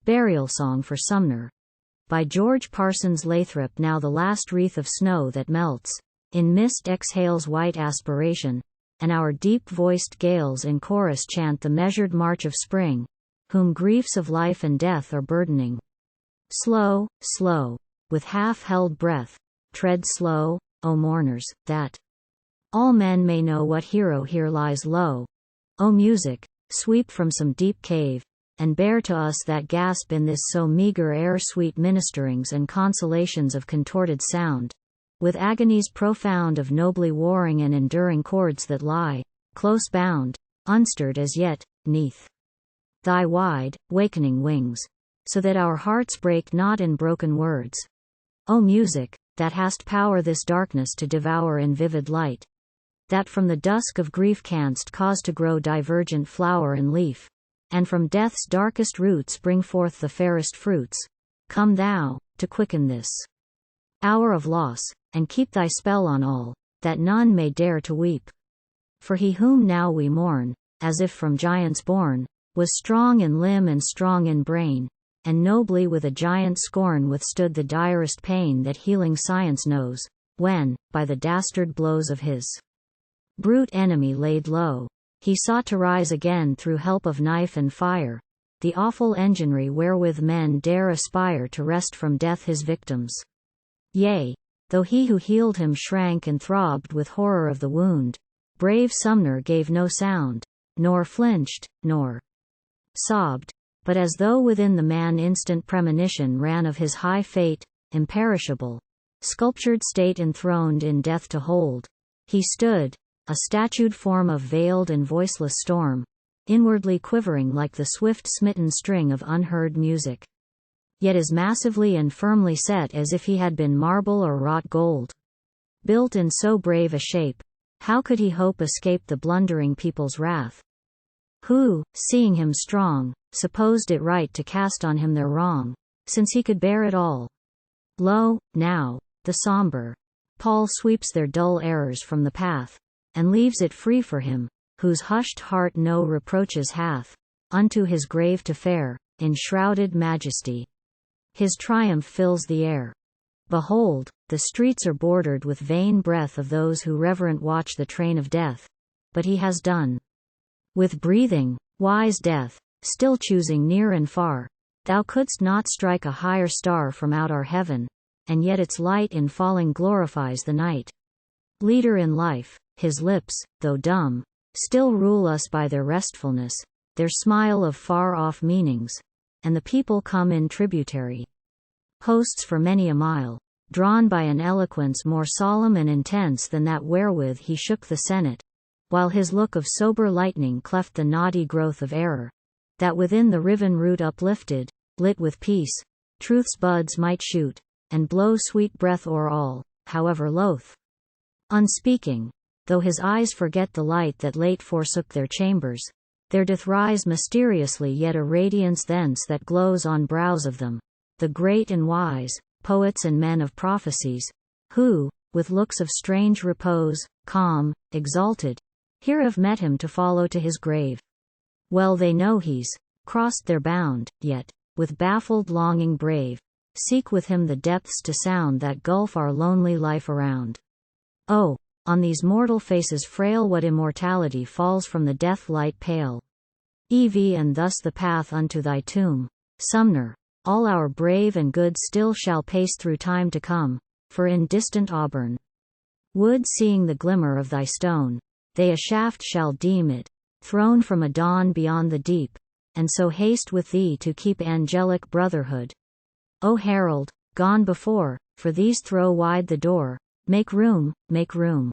BurialSong for Sumner. By George Parsons Lathrop. Now the last wreath of snow that melts in mist exhales white aspiration, and our deep-voiced gales in chorus chant the measured march of spring, whom griefs of life and death are burdening. Slow, slow, with half-held breath, tread slow, O mourners, that all men may know what hero here lies low. O music, sweep from some deep cave, and bear to us that gasp in this so meagre air sweet ministerings and consolations of contorted sound, with agonies profound of nobly warring and enduring chords that lie, close bound, unstirred as yet, neath thy wide, wakening wings, so that our hearts break not in broken words. O music, that hast power this darkness to devour in vivid light, that from the dusk of grief canst cause to grow divergent flower and leaf, and from death's darkest roots bring forth the fairest fruits, come thou, to quicken this hour of loss, and keep thy spell on all, that none may dare to weep. For he whom now we mourn, as if from giants born, was strong in limb and strong in brain, and nobly with a giant scorn withstood the direst pain that healing science knows, when, by the dastard blows of his brute enemy laid low, he sought to rise again through help of knife and fire, the awful enginery wherewith men dare aspire to wrest from death his victims. Yea, though he who healed him shrank and throbbed with horror of the wound, brave Sumner gave no sound, nor flinched, nor sobbed, but as though within the man instant premonition ran of his high fate, imperishable, sculptured state enthroned in death to hold, he stood, a statued form of veiled and voiceless storm, inwardly quivering like the swift smitten string of unheard music, yet as massively and firmly set as if he had been marble or wrought gold. Built in so brave a shape, how could he hope escape the blundering people's wrath, who, seeing him strong, supposed it right to cast on him their wrong, since he could bear it all? Lo, now, the sombre pall sweeps their dull errors from the path, and leaves it free for him, whose hushed heart no reproaches hath, unto his grave to fare, in shrouded majesty. His triumph fills the air. Behold, the streets are bordered with vain breath of those who reverent watch the train of death, but he has done with breathing, wise death, still choosing near and far. Thou couldst not strike a higher star from out our heaven, and yet its light in falling glorifies the night. Leader in life, his lips, though dumb, still rule us by their restfulness, their smile of far-off meanings, and the people come in tributary hosts for many a mile, drawn by an eloquence more solemn and intense than that wherewith he shook the Senate, while his look of sober lightning cleft the knotty growth of error, that within the riven root uplifted, lit with peace, truth's buds might shoot, and blow sweet breath o'er all, however loath. Unspeaking, though his eyes forget the light that late forsook their chambers, there doth rise mysteriously yet a radiance thence that glows on brows of them, the great and wise, poets and men of prophecies, who, with looks of strange repose, calm, exalted, here have met him to follow to his grave. Well they know he's crossed their bound, yet, with baffled longing brave, seek with him the depths to sound that gulf our lonely life around. Oh, on these mortal faces frail what immortality falls from the death light pale. And thus the path unto thy tomb, Sumner, all our brave and good still shall pace through time to come, for in distant Auburn wood seeing the glimmer of thy stone, they a shaft shall deem it, thrown from a dawn beyond the deep, and so haste with thee to keep angelic brotherhood. O herald, gone before, for these throw wide the door, make room, make room.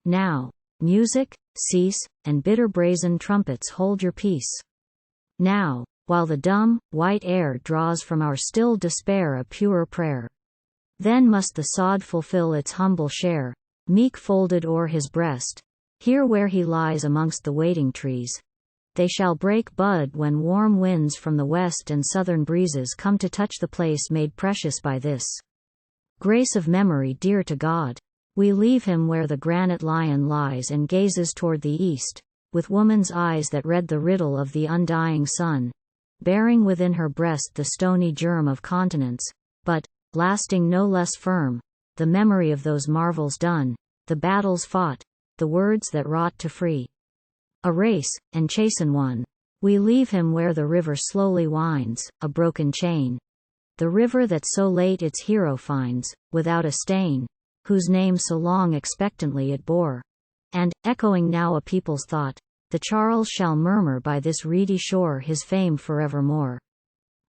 Now, music, cease, and bitter brazen trumpets hold your peace. Now, while the dumb, white air draws from our still despair a pure prayer. Then must the sod fulfill its humble share, meek folded o'er his breast, here where he lies amongst the waiting trees. They shall break bud when warm winds from the west and southern breezes come to touch the place made precious by this grace of memory dear to God. We leave him where the granite lion lies and gazes toward the east, with woman's eyes that read the riddle of the undying sun, bearing within her breast the stony germ of continents, but, lasting no less firm, the memory of those marvels done, the battles fought, the words that wrought to free a race, and chasten one. We leave him where the river slowly winds, a broken chain. The river that so late its hero finds, without a stain, whose name so long expectantly it bore. And, echoing now a people's thought, the Charles shall murmur by this reedy shore his fame forevermore.